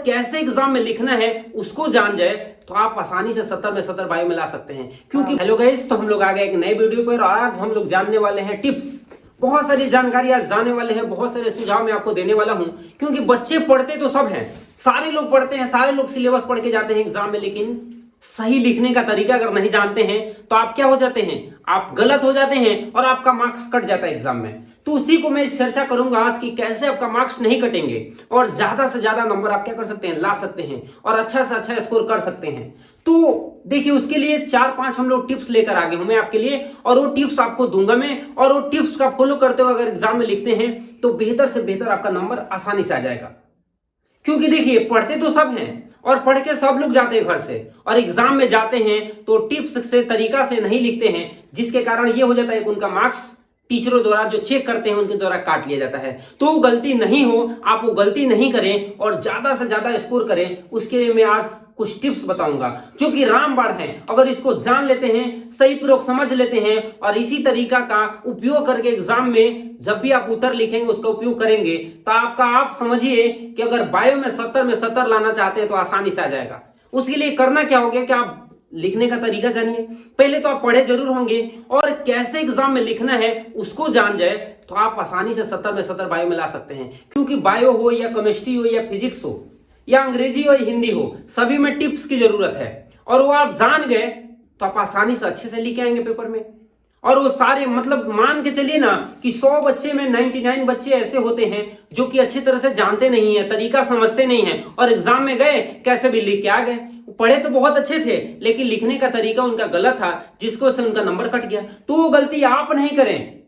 कैसे एग्जाम में लिखना है उसको जान जाए तो आप आसानी से 70 में 70 बायो में ला सकते हैं। क्योंकि हेलो गाइस, तो हम लोग आ गए एक नए वीडियो पर और आज हम लोग जानने वाले हैं टिप्स। बहुत सारी जानकारी आज जानने वाले हैं, बहुत सारे सुझाव मैं आपको देने वाला हूं। क्योंकि बच्चे पढ़ते तो सब हैं, सारे लोग पढ़ते हैं, सारे लोग सिलेबस पढ़ के जाते हैं एग्जाम में, लेकिन सही लिखने का तरीका अगर नहीं जानते हैं तो आप क्या हो जाते हैं, आप गलत हो जाते हैं और आपका मार्क्स कट जाता है एग्जाम में। तो उसी को मैं चर्चा करूंगा आज कि कैसे आपका मार्क्स नहीं कटेंगे और ज्यादा से ज्यादा नंबर आप क्या कर सकते हैं, ला सकते हैं और अच्छा से अच्छा स्कोर कर सकते हैं। तो देखिए, उसके लिए 4-5 हम लोग टिप्स लेकर आगे हूं मैं आपके लिए, और वो टिप्स आपको दूंगा मैं, और वो टिप्स का फॉलो करते हुए अगर एग्जाम में लिखते हैं तो बेहतर से बेहतर आपका नंबर आसानी से आ जाएगा। क्योंकि देखिए, पढ़ते तो सब हैं और पढ़ के सब लोग जाते हैं घर से, और एग्जाम में जाते हैं तो टिप्स से तरीका से नहीं लिखते हैं, जिसके कारण ये हो जाता है कि उनका मार्क्स टीचरों द्वारा जो चेक करते हैं उनके द्वारा काट लिया जाता है। तो वो गलती नहीं हो, आप वो गलती नहीं करें और ज्यादा से ज्यादा स्कोर करें, उसके लिए मैं आज कुछ टिप्स बताऊंगा जो कि रामबाण हैं। अगर इसको जान लेते हैं, सही पूर्वक समझ लेते हैं और इसी तरीका का उपयोग करके एग्जाम में जब भी आप उत्तर लिखेंगे उसका उपयोग करेंगे तो आप समझिए कि अगर बायो में 70 में 70 लाना चाहते हैं तो आसानी से आ जाएगा। उसके लिए करना क्या होगा कि आप लिखने का तरीका जानिए। पहले तो आप पढ़े जरूर होंगे और कैसे एग्जाम में लिखना है उसको जान जाए तो आप आसानी से 70 में 70 बायो में ला सकते हैं। क्योंकि बायो हो या केमिस्ट्री हो या फिजिक्स हो या अंग्रेजी हो या हिंदी हो, सभी में टिप्स की जरूरत है, और वो आप जान गए तो आप आसानी से अच्छे से लिख आएंगे पेपर में। और वो सारे मतलब मान के चलिए ना कि 100 बच्चे में 99 बच्चे ऐसे होते हैं जो कि अच्छी तरह से जानते नहीं है, तरीका समझते नहीं है, और एग्जाम में गए कैसे भी लिख के आ गए। पढ़े तो बहुत अच्छे थे लेकिन लिखने का तरीका उनका गलत था, जिसको से उनका नंबर कट गया। तो वो गलती आप नहीं करें,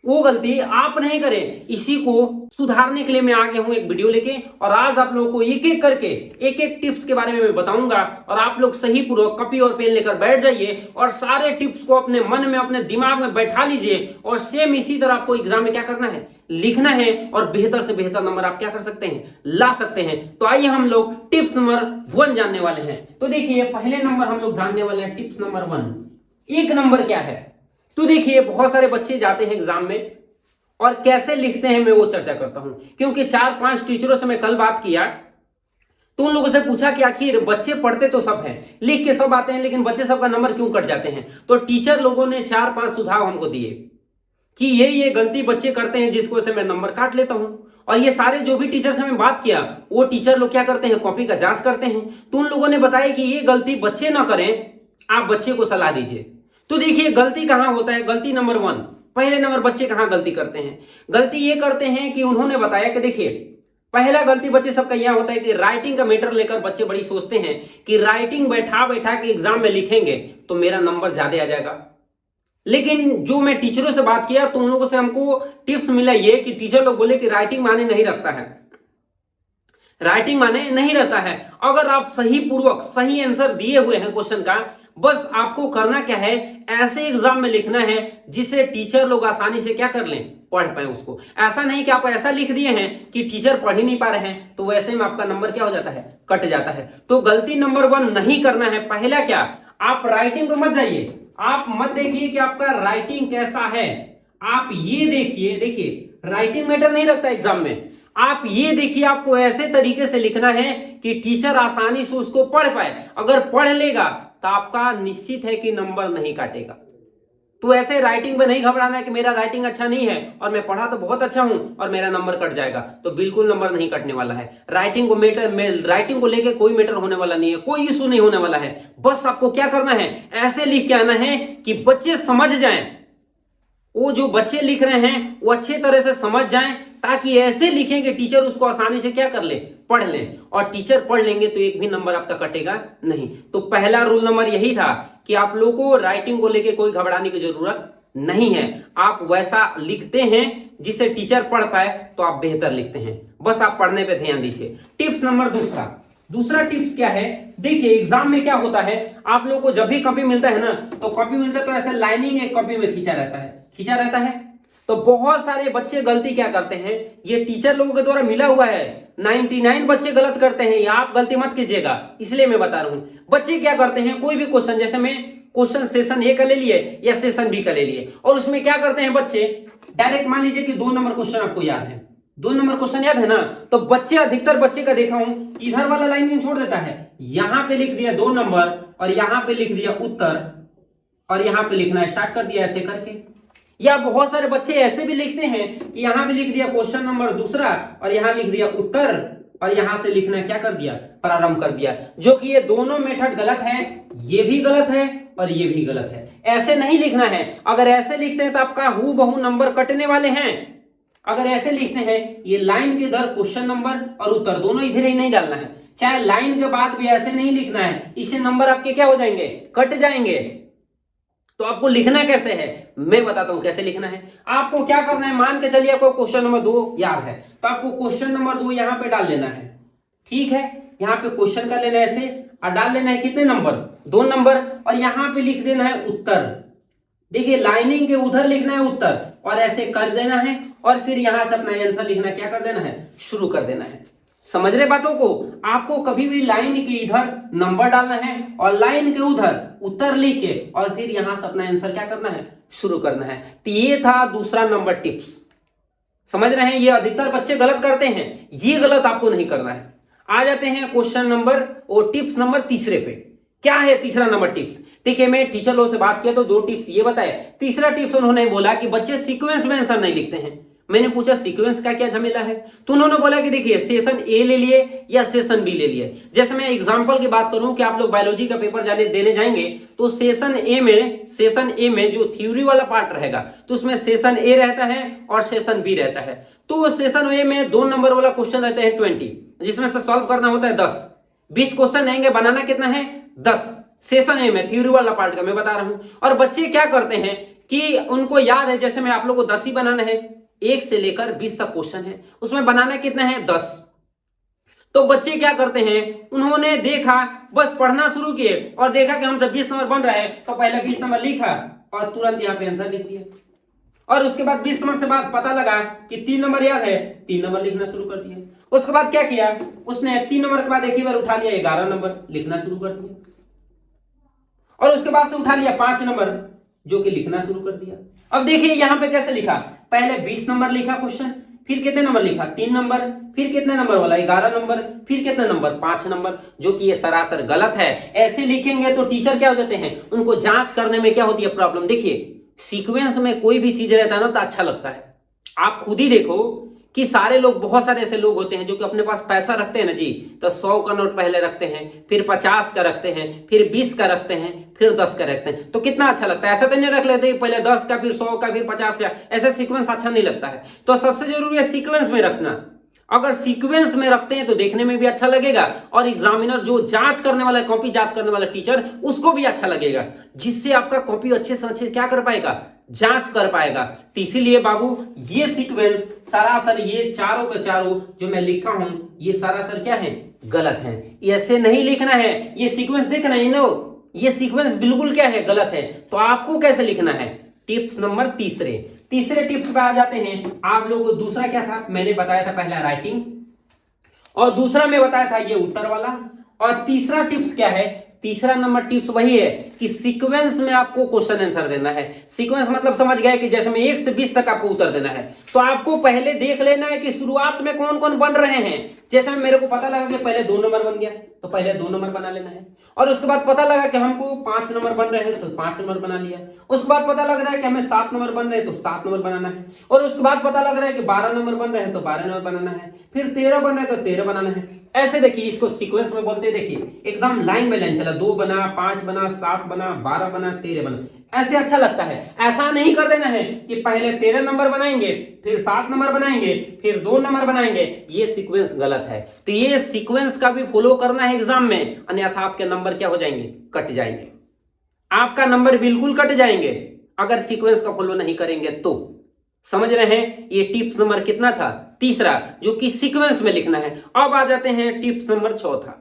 वो गलती आप नहीं करें। इसी को सुधारने के लिए मैं आ गया हूं एक वीडियो लेके, और आज आप लोगों को एक एक करके एक एक टिप्स के बारे में मैं बताऊंगा, और आप लोग सही पूर्वक कॉपी और पेन लेकर बैठ जाइए और सारे टिप्स को अपने मन में, अपने दिमाग में बैठा लीजिए, और सेम इसी तरह आपको एग्जाम में क्या करना है, लिखना है, और बेहतर से बेहतर नंबर आप क्या कर सकते हैं, ला सकते हैं। तो आइए हम लोग टिप्स नंबर 1 जानने वाले हैं। तो देखिए, पहले नंबर हम लोग जानने वाले हैं टिप्स नंबर 1। एक नंबर क्या है, तो देखिए बहुत सारे बच्चे जाते हैं एग्जाम में और कैसे लिखते हैं मैं वो चर्चा करता हूं। क्योंकि 4-5 टीचरों से मैं कल बात किया तो उन लोगों से पूछा कि आखिर बच्चे पढ़ते तो सब हैं, लिख के सब आते हैं, लेकिन बच्चे सबका नंबर क्यों कट जाते हैं। तो टीचर लोगों ने 4-5 सुझाव हमको दिए कि ये गलती बच्चे करते हैं जिसको से मैं नंबर काट लेता हूं। और ये सारे जो भी टीचर से मैं बात किया वो टीचर लोग क्या करते हैं, कॉपी का जांच करते हैं। तो उन लोगों ने बताया कि ये गलती बच्चे ना करें, आप बच्चे को सलाह दीजिए। तो देखिए, गलती कहां होता है, गलती नंबर 1, पहले नंबर बच्चे कहां गलती करते हैं। गलती ये करते हैं कि उन्होंने बताया कि देखिए, पहला गलती बच्चे सबका यह होता है कि राइटिंग का मैटर लेकर बच्चे बड़ी सोचते हैं कि राइटिंग बैठा बैठा के एग्जाम में लिखेंगे तो मेरा नंबर ज्यादा आ जाएगा। लेकिन जो मैं टीचरों से बात किया तो उन लोगों से हमको टिप्स मिला ये कि टीचर लोग बोले कि राइटिंग माने नहीं रखता है, राइटिंग माने नहीं रहता है। अगर आप सही पूर्वक सही आंसर दिए हुए हैं क्वेश्चन का, बस आपको करना क्या है, ऐसे एग्जाम में लिखना है जिसे टीचर लोग आसानी से क्या कर लें, पढ़ पाए उसको। ऐसा नहीं कि आप ऐसा लिख दिए हैं कि टीचर पढ़ ही नहीं पा रहे हैं, तो वैसे में आपका नंबर क्या हो जाता है, कट जाता है। तो गलती नंबर 1 नहीं करना है। पहला क्या, आप राइटिंग को मत जाइए, आप मत देखिए कि आपका राइटिंग कैसा है, आप ये देखिए राइटिंग मैटर नहीं रखता एग्जाम में। आप ये देखिए, आपको ऐसे तरीके से लिखना है कि टीचर आसानी से उसको पढ़ पाए। अगर पढ़ लेगा तो आपका निश्चित है कि नंबर नहीं काटेगा। तो ऐसे राइटिंग में नहीं घबराना है कि मेरा राइटिंग अच्छा नहीं है और मैं पढ़ा तो बहुत अच्छा हूं और मेरा नंबर कट जाएगा, तो बिल्कुल नंबर नहीं कटने वाला है। राइटिंग को लेके कोई मैटर होने वाला नहीं है, कोई इशू नहीं होने वाला है। बस आपको क्या करना है, ऐसे लिख के आना है कि बच्चे समझ जाएं, वो जो बच्चे लिख रहे हैं वो अच्छे तरह से समझ जाएं, ताकि ऐसे लिखें कि टीचर उसको आसानी से क्या कर ले, पढ़ लें। और टीचर पढ़ लेंगे तो एक भी नंबर आपका कटेगा नहीं। तो पहला रूल नंबर यही था कि आप लोगों को राइटिंग को लेके कोई घबराने की जरूरत नहीं है। आप वैसा लिखते हैं जिसे टीचर पढ़ पाए तो आप बेहतर लिखते हैं। बस आप पढ़ने पे ध्यान दीजिए। टिप्स नंबर दूसरा टिप्स क्या है, देखिए एग्जाम में क्या होता है, आप लोगों को जब भी कॉपी मिलता है ना, तो कॉपी मिलता है तो ऐसे लाइनिंग एक कॉपी में खींचा रहता है। तो बहुत सारे बच्चे गलती क्या करते हैं, ये टीचर लोगों के द्वारा मिला हुआ है, 99 बच्चे गलत करते हैं, ये आप गलती मत कीजिएगा, इसलिए मैं बता रहा हूं। बच्चे क्या करते हैं, कोई भी क्वेश्चन, जैसे मैं क्वेश्चन सेशन ए का ले लिए या सेशन बी का ले लिए, और उसमें क्या करते हैं बच्चे, डायरेक्ट मान लीजिए कि 2 नंबर क्वेश्चन आपको याद है, 2 नंबर क्वेश्चन याद है ना? तो बच्चे, अधिकतर बच्चे का देखा हूं कि इधर वाला लाइन छोड़ देता है, यहां पे लिख दिया 2 नंबर और यहां पे लिख दिया उत्तर और यहां पे लिखना स्टार्ट कर दिया ऐसे करके। या बहुत सारे बच्चे ऐसे भी लिखते हैं कि यहां पे लिख दिया क्वेश्चन नंबर दूसरा और यहां लिख दिया उत्तर और यहां से लिखना क्या कर दिया, प्रारंभ कर दिया, जो कि ये दोनों मेथड गलत है, ये भी गलत है और ये भी गलत है। ऐसे नहीं लिखना है। अगर ऐसे लिखते हैं तो आपका हूबहू नंबर कटने वाले हैं। अगर ऐसे लिखते हैं, ये लाइन के इधर क्वेश्चन नंबर और उत्तर दोनों इधर ही नहीं डालना है, चाहे लाइन के बाद भी ऐसे नहीं लिखना है, इससे नंबर आपके क्या हो जाएंगे, कट जाएंगे। तो आपको लिखना कैसे है मैं बताता हूं कैसे लिखना है। आपको क्या करना है, मान के चलिए आपको क्वेश्चन नंबर 2 याद है, तो आपको क्वेश्चन नंबर 2 यहां पे डाल लेना है, ठीक है। यहां पे क्वेश्चन कर लेना है ऐसे और डाल लेना है कितने नंबर, 2 नंबर, और यहां पे लिख देना है उत्तर। देखिए लाइनिंग के उधर लिखना है उत्तर और ऐसे कर देना है और फिर यहां से अपना आंसर लिखना क्या कर देना है, शुरू कर देना है। समझ रहे बातों को? आपको कभी भी लाइन के इधर नंबर डालना है और लाइन के उधर उत्तर लिख के और फिर यहां से अपना आंसर क्या करना है, शुरू करना है। तो ये था दूसरा नंबर टिप्स। समझ रहे हैं? ये अधिकतर बच्चे गलत करते हैं, ये गलत आपको नहीं करना है। आ जाते हैं क्वेश्चन नंबर और टिप्स नंबर तीसरे पे। क्या है तीसरा नंबर टिप्स? देखिए मैं टीचर लोग से बात किया तो 2 टिप्स ये बताए। तीसरा टिप्स उन्होंने बोला कि बच्चे सीक्वेंस में आंसर नहीं लिखते हैं। मैंने पूछा सीक्वेंस का क्या झमेला है, तो उन्होंने बोला कि देखिए सेशन ए ले लिए या सेशन बी ले लिए। जैसे मैं एग्जांपल की बात करूं कि आप लोग बायोलॉजी का पेपर देने जाएंगे तो सेशन ए में जो थ्योरी वाला पार्ट रहेगा तो उसमें सेशन ए रहता है और सेशन बी रहता है। तो सेशन ए में 2 नंबर वाला क्वेश्चन रहता है 20, जिसमें से सॉल्व करना होता है 10। 20 क्वेश्चन रहेंगे, बनाना कितना है, 10। सेशन ए में थ्योरी वाला पार्ट का मैं बता रहा हूं। और बच्चे क्या करते हैं कि उनको याद है, जैसे मैं आप लोगों को 10 ही बनाना है, 1 से लेकर 20 तक क्वेश्चन है, उसमें बनाना कितना है, 10। तो बच्चे क्या करते हैं, उन्होंने देखा, बस पढ़ना शुरू किए और देखा कि हमसे 20 नंबर बन रहा है तो पहले 20 नंबर लिखा और तुरंत यहां पे आंसर लिख दिया। और उसके बाद 20 नंबर से बाद पता लगा कि 3 नंबर याद है, 3 नंबर लिखना शुरू कर दिया। उसके बाद क्या किया, उसने 3 नंबर के बाद एक ही बार उठा लिया 11 नंबर लिखना शुरू कर दिया। और उसके बाद से उठा लिया 5 नंबर जो कि लिखना शुरू कर दिया। अब देखिए यहां पे कैसे लिखा, पहले 20 नंबर लिखा क्वेश्चन, फिर कितने नंबर लिखा, 3 नंबर, फिर कितने नंबर वाला 11 नंबर, फिर कितने नंबर, 5 नंबर, जो कि ये सरासर गलत है। ऐसे लिखेंगे तो टीचर क्या हो जाते हैं, उनको जांच करने में क्या होती है, प्रॉब्लम। देखिए सीक्वेंस में कोई भी चीज रहता है ना तो अच्छा लगता है। आप खुद ही देखो कि सारे लोग, बहुत सारे ऐसे लोग होते हैं जो कि अपने पास पैसा रखते हैं ना जी, तो 100 का नोट पहले रखते हैं, फिर 50 का रखते हैं, फिर 20 का रखते हैं, फिर 10 का रखते हैं, तो कितना अच्छा लगता है। ऐसा तो नहीं रख लेते पहले 10 का, फिर 100 का, फिर 50 का, ऐसा सीक्वेंस अच्छा नहीं लगता है। तो सबसे जरूरी है सीक्वेंस में रखना। अगर सीक्वेंस में रखते हैं तो देखने में भी अच्छा लगेगा और एग्जामिनर जो जांच करने वाला, कॉपी जांच करने वाला टीचर, उसको भी अच्छा लगेगा, जिससे आपका कॉपी अच्छे से अच्छे क्या कर पाएगा, जांच कर पाएगा। तो इसीलिए बाबू ये सीक्वेंस सरासर, ये चारों के चारों जो मैं लिखा हूं, ये सरासर क्या है, गलत है। ऐसे नहीं लिखना है। ये सीक्वेंस देखना है नो, ये सीक्वेंस बिल्कुल क्या है, गलत है। तो आपको कैसे लिखना है, टिप्स नंबर तीसरे टिप्स पे आ जाते हैं। आप लोगों को दूसरा क्या था, मैंने बताया था पहला राइटिंग, और दूसरा मैं बताया था ये उत्तर वाला। और तीसरा टिप्स क्या है, तीसरा नंबर टिप्स वही है कि सीक्वेंस में आपको क्वेश्चन आंसर देना है। सीक्वेंस मतलब समझ गए कि जैसे में 1 से 20 तक आपको उत्तर देना है, तो आपको पहले देख लेना है कि शुरुआत में कौन कौन बन रहे हैं। जैसे मेरे को पता लगा कि पहले 2 नंबर बन गया तो पहले 2 नंबर बना लेना है, और उसके बाद पता लगा कि हमको 5 नंबर बन रहे हैं तो 5 नंबर बना लिया। उसके बाद पता लग रहा है कि हमें 7 नंबर बन रहे हैं तो 7 नंबर बनाना है, और उसके बाद पता लग रहा है कि 12 नंबर बन रहे हैं तो 12 नंबर बनाना है, फिर 13 बन रहे हैं तो 13 बनाना है। ऐसे देखिए इसको सीक्वेंस में बोलते हैं, देखिए एकदम लाइन बाय लाइन चला, 2 बना, 5 बना, 7 बना, 12 बना, 13 बना, ऐसे अच्छा लगता है। ऐसा नहीं कर देना है कि पहले 13 नंबर बनाएंगे, फिर 7 नंबर बनाएंगे, फिर 2 नंबर बनाएंगे, ये सीक्वेंस गलत है। तो ये सीक्वेंस का भी फॉलो करना है एग्जाम में, अन्यथा आपके नंबर क्या हो जाएंगे, कट जाएंगे। आपका नंबर बिल्कुल कट जाएंगे अगर सीक्वेंस का फॉलो नहीं करेंगे तो। समझ रहे हैं? ये टिप्स नंबर कितना था, तीसरा, जो कि सीक्वेंस में लिखना है। अब आ जाते हैं टिप्स नंबर चौथा।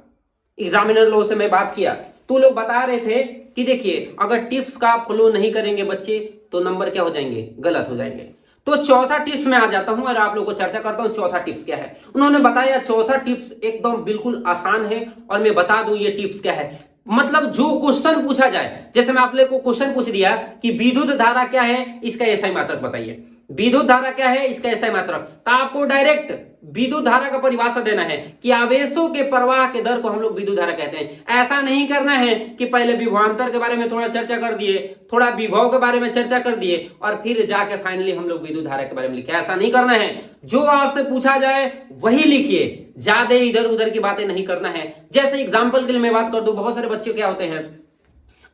एग्जामिनर लोगों से मैं बात किया तो लोग बता रहे थे कि देखिए अगर टिप्स का फॉलो नहीं करेंगे बच्चे तो नंबर क्या हो जाएंगे, गलत हो जाएंगे। तो चौथा टिप्स में आ जाता हूं और आप लोगों को चर्चा करता हूं चौथा टिप्स क्या है। उन्होंने बताया चौथा टिप्स एकदम बिल्कुल आसान है, और मैं बता दूं ये टिप्स क्या है। मतलब जो क्वेश्चन पूछा जाए, जैसे मैं आप लोगों को क्वेश्चन पूछ दिया कि विद्युत धारा क्या है, इसका एसआई मात्रक बताइए, विद्युत धारा क्या है, इसका ऐसा मात्रक। तो आपको डायरेक्ट विद्युत धारा का परिभाषा देना है कि आवेशों के प्रवाह के दर को हम लोग विद्युत धारा कहते हैं। ऐसा नहीं करना है कि पहले विभवांतर के बारे में थोड़ा चर्चा कर दिए, थोड़ा विभव के बारे में चर्चा कर दिए और फिर जाके फाइनली हम लोग विद्युत धारा के बारे में लिखे। ऐसा नहीं करना है, जो आपसे पूछा जाए वही लिखिए, ज्यादा इधर उधर की बातें नहीं करना है। जैसे एग्जाम्पल के लिए मैं बात कर दूं, बहुत सारे बच्चे क्या होते हैं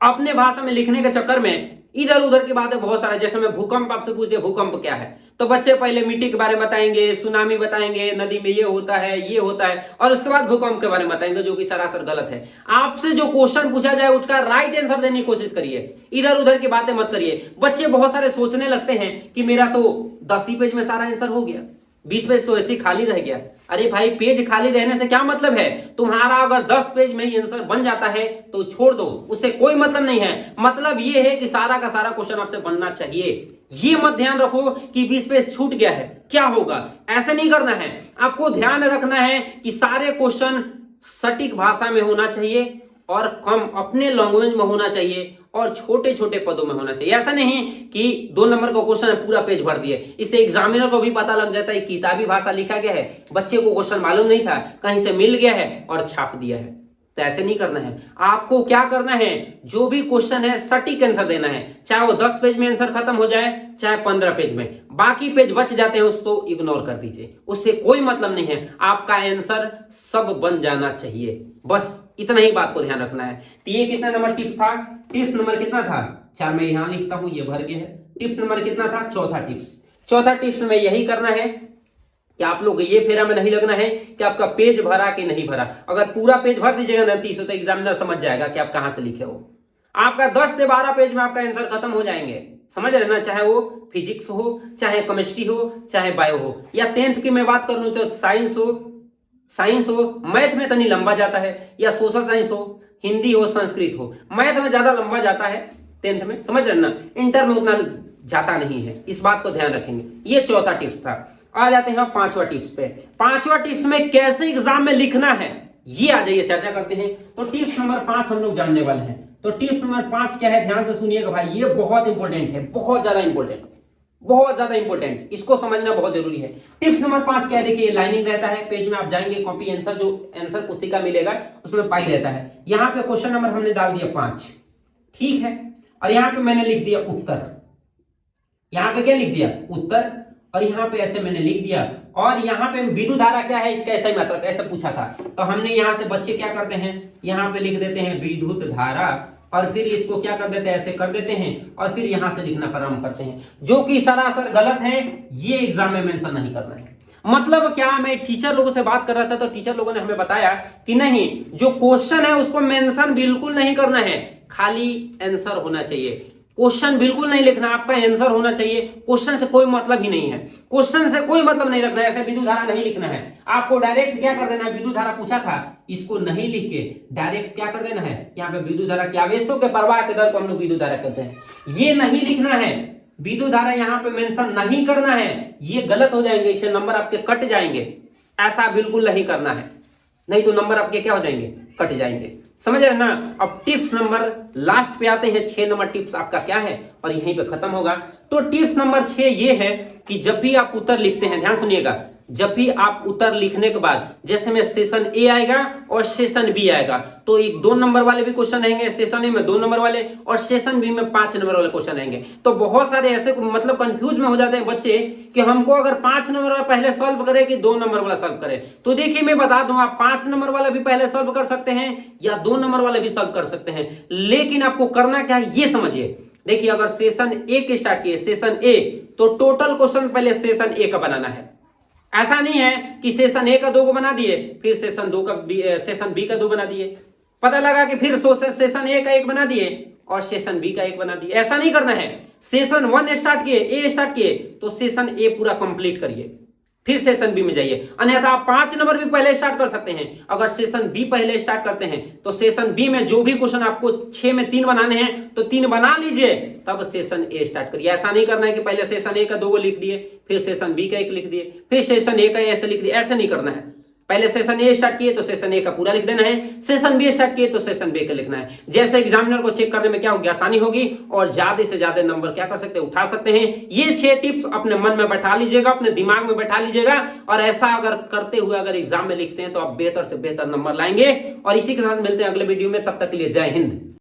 अपने भाषा में लिखने के चक्कर में इधर उधर की बातें बहुत सारा, जैसे मैं भूकंप आपसे पूछ दिया भूकंप क्या है, तो बच्चे पहले मिट्टी के बारे में बताएंगे, सुनामी बताएंगे, नदी में ये होता है और उसके बाद भूकंप के बारे में बताएंगे, जो कि सरासर गलत है। आपसे जो क्वेश्चन पूछा जाए उसका राइट आंसर देने की कोशिश करिए, इधर उधर की बातें मत करिए। बच्चे बहुत सारे सोचने लगते हैं कि मेरा तो 10 ही पेज में सारा आंसर हो गया, 20 पेज तो ऐसे ही खाली रह गया। अरे भाई, पेज खाली रहने से क्या मतलब है? तुम्हारा अगर 10 पेज में ही आंसर बन जाता है तो छोड़ दो, उससे कोई मतलब नहीं है। मतलब ये है कि सारा का सारा क्वेश्चन आपसे बनना चाहिए। ये मत ध्यान रखो कि 20 पेज छूट गया है क्या होगा, ऐसे नहीं करना है। आपको ध्यान रखना है कि सारे क्वेश्चन सटीक भाषा में होना चाहिए और कम अपने लैंग्वेज में होना चाहिए और छोटे छोटे पदों में होना चाहिए। ऐसा नहीं कि 2 नंबर का क्वेश्चन है पूरा पेज भर दिए, इससे एग्जामिनर को भी पता लग जाता है किताबी भाषा लिखा गया है, बच्चे को क्वेश्चन मालूम नहीं था, कहीं से मिल गया है और छाप दिया है। तो ऐसे नहीं करना है। आपको क्या करना है, जो भी क्वेश्चन है सटीक आंसर देना है, चाहे वो 10 पेज में आंसर खत्म हो जाए चाहे 15 पेज में, बाकी पेज बच जाते हैं उसको इग्नोर कर दीजिए, उससे कोई मतलब नहीं है। आपका आंसर सब बन जाना चाहिए, बस इतना ही बात को ध्यान रखना है। तो ये कितना नंबर टिप्स था? टिप्स नंबर कितना था? 4 मैं यहां लिखता हूं, ये भर गया है। टिप्स नंबर कितना था? चौथा टिप्स। चौथा टिप्स में यही करना है कि आप लोग ये फेरा में नहीं लगना है कि आपका पेज भरा कि नहीं भरा। अगर पूरा पेज भर दीजिएगा ना 30 तो एग्जामिनर समझ जाएगा कि आप कहां से लिखे हो। आपका 10 से 12 पेज में आपका आंसर खत्म हो जाएंगे, समझ रहे ना? चाहे वो फिजिक्स हो, चाहे केमिस्ट्री हो, चाहे बायो हो, या 10th की मैं बात कर लूं तो साइंस हो, मैथ में तनी लंबा जाता है, या सोशल साइंस हो, हिंदी हो, संस्कृत हो, मैथ में ज्यादा लंबा जाता है 10th में, समझ रहे ना? इंटर में उतना जाता नहीं है, इस बात को ध्यान रखेंगे। ये चौथा टिप्स था। आ जाते हैं 5वां टिप्स पे। 5वां टिप्स में कैसे एग्जाम में लिखना है, ये आ जाइए चर्चा करते हैं। तो टिप्स नंबर 5 हम लोग जानने वाले हैं। तो टिप्स नंबर 5 क्या है, ध्यान से सुनिएगा भाई, ये बहुत इंपॉर्टेंट है, बहुत ज्यादा इंपॉर्टेंट, इसको समझना बहुत जरूरी है। टिप्स नंबर 5 क्या है, देखिए लाइनिंग रहता है, पेज में आप जाएंगे, कॉपी आंसर जो आंसर पुस्तिका मिलेगा उसमें पाई रहता है। यहाँ पे क्वेश्चन नंबर हमने डाल दिया 5, ठीक है, और यहाँ पे मैंने लिख दिया उत्तर। यहाँ पे क्या लिख दिया? उत्तर। और यहाँ पे ऐसे मैंने लिख दिया, और यहाँ पे विद्युत धारा क्या है इसका ऐसा ही मात्रक, ऐसा पूछा था, तो हमने यहाँ से बच्चे क्या करते हैं, यहाँ पे लिख देते हैं विद्युत धारा, और फिर इसको क्या कर देते हैं, ऐसे कर देते हैं, और फिर यहां से लिखना प्रारंभ करते हैं, जो कि सरासर गलत है। ये एग्जाम में मेंशन नहीं करना है। मतलब क्या, मैं टीचर लोगों से बात कर रहा था तो टीचर लोगों ने हमें बताया कि नहीं, जो क्वेश्चन है उसको मेंशन बिल्कुल नहीं करना है, खाली आंसर होना चाहिए। क्वेश्चन बिल्कुल नहीं लिखना, आपका आंसर होना चाहिए। क्वेश्चन से कोई मतलब ही नहीं है, क्वेश्चन से कोई मतलब नहीं रखना है। ऐसे विद्युत धारा नहीं लिखना है, आपको डायरेक्ट क्या कर देना है, विद्युत धारा पूछा था इसको नहीं लिख के डायरेक्ट क्या कर देना है, यहाँ पे विद्युत धारा के आवेशों के प्रवाह के दर को हम लोग विद्युत धारा कहते हैं, ये नहीं लिखना है। विद्युत धारा यहाँ पे मेंशन नहीं करना है, ये गलत हो जाएंगे, इससे नंबर आपके कट जाएंगे। ऐसा बिल्कुल नहीं करना है, नहीं तो नंबर आपके क्या हो जाएंगे, कट जाएंगे। समझ रहे ना? अब टिप्स नंबर लास्ट पे आते हैं, 6 नंबर टिप्स आपका क्या है, और यहीं पे खत्म होगा। तो टिप्स नंबर 6 ये है कि जब भी आप उत्तर लिखते हैं, ध्यान सुनिएगा, जब भी आप उत्तर लिखने के बाद, जैसे में सेशन ए आएगा और सेशन बी आएगा, तो एक 2 नंबर वाले भी क्वेश्चन रहेंगे, सेशन ए में 2 नंबर वाले, और सेशन बी में 5 नंबर वाले क्वेश्चन रहेंगे। तो बहुत सारे ऐसे मतलब कंफ्यूज में हो जाते हैं बच्चे कि हमको अगर 5 नंबर वाला पहले सॉल्व करे कि 2 नंबर वाला सॉल्व करे। तो देखिए मैं बता दूं, आप 5 नंबर वाला भी पहले सॉल्व कर सकते हैं या 2 नंबर वाले भी सॉल्व कर सकते हैं, लेकिन आपको करना क्या है ये समझिए। देखिए अगर सेशन ए के स्टार्ट किए, सेशन ए, तो टोटल क्वेश्चन पहले सेशन ए का बनाना है। ऐसा नहीं है कि सेशन ए का 2 को बना दिए, फिर सेशन बी का 2 बना दिए, पता लगा कि फिर सेशन ए का 1 बना दिए और सेशन बी का 1 बना दिए। ऐसा नहीं करना है। सेशन 1 स्टार्ट किए, ए स्टार्ट किए, तो सेशन ए पूरा कंप्लीट करिए, फिर सेशन बी में जाइए। अन्यथा आप 5 नंबर भी पहले स्टार्ट कर सकते हैं। अगर सेशन बी पहले स्टार्ट करते हैं तो सेशन बी में जो भी क्वेश्चन आपको 6 में 3 बनाने हैं तो 3 बना लीजिए, तब सेशन ए स्टार्ट करिए। ऐसा नहीं करना है कि पहले सेशन ए का 2 लिख दिए, फिर सेशन बी का 1 लिख दिए, फिर सेशन ए का ऐसे लिख दिए, ऐसे नहीं करना है। पहले सेशन ए स्टार्ट किए तो सेशन ए का पूरा लिख देना है, सेशन बी स्टार्ट किए तो सेशन बी का लिखना है। जैसे एग्जामिनर को चेक करने में क्या होगी, आसानी होगी और ज्यादा से ज्यादा नंबर क्या कर सकते हैं, उठा सकते हैं। ये 6 टिप्स अपने मन में बैठा लीजिएगा, अपने दिमाग में बैठा लीजिएगा और ऐसा अगर करते हुए अगर एग्जाम में लिखते हैं तो आप बेहतर से बेहतर नंबर लाएंगे। और इसी के साथ मिलते हैं अगले वीडियो में, तब तक के लिए जय हिंद।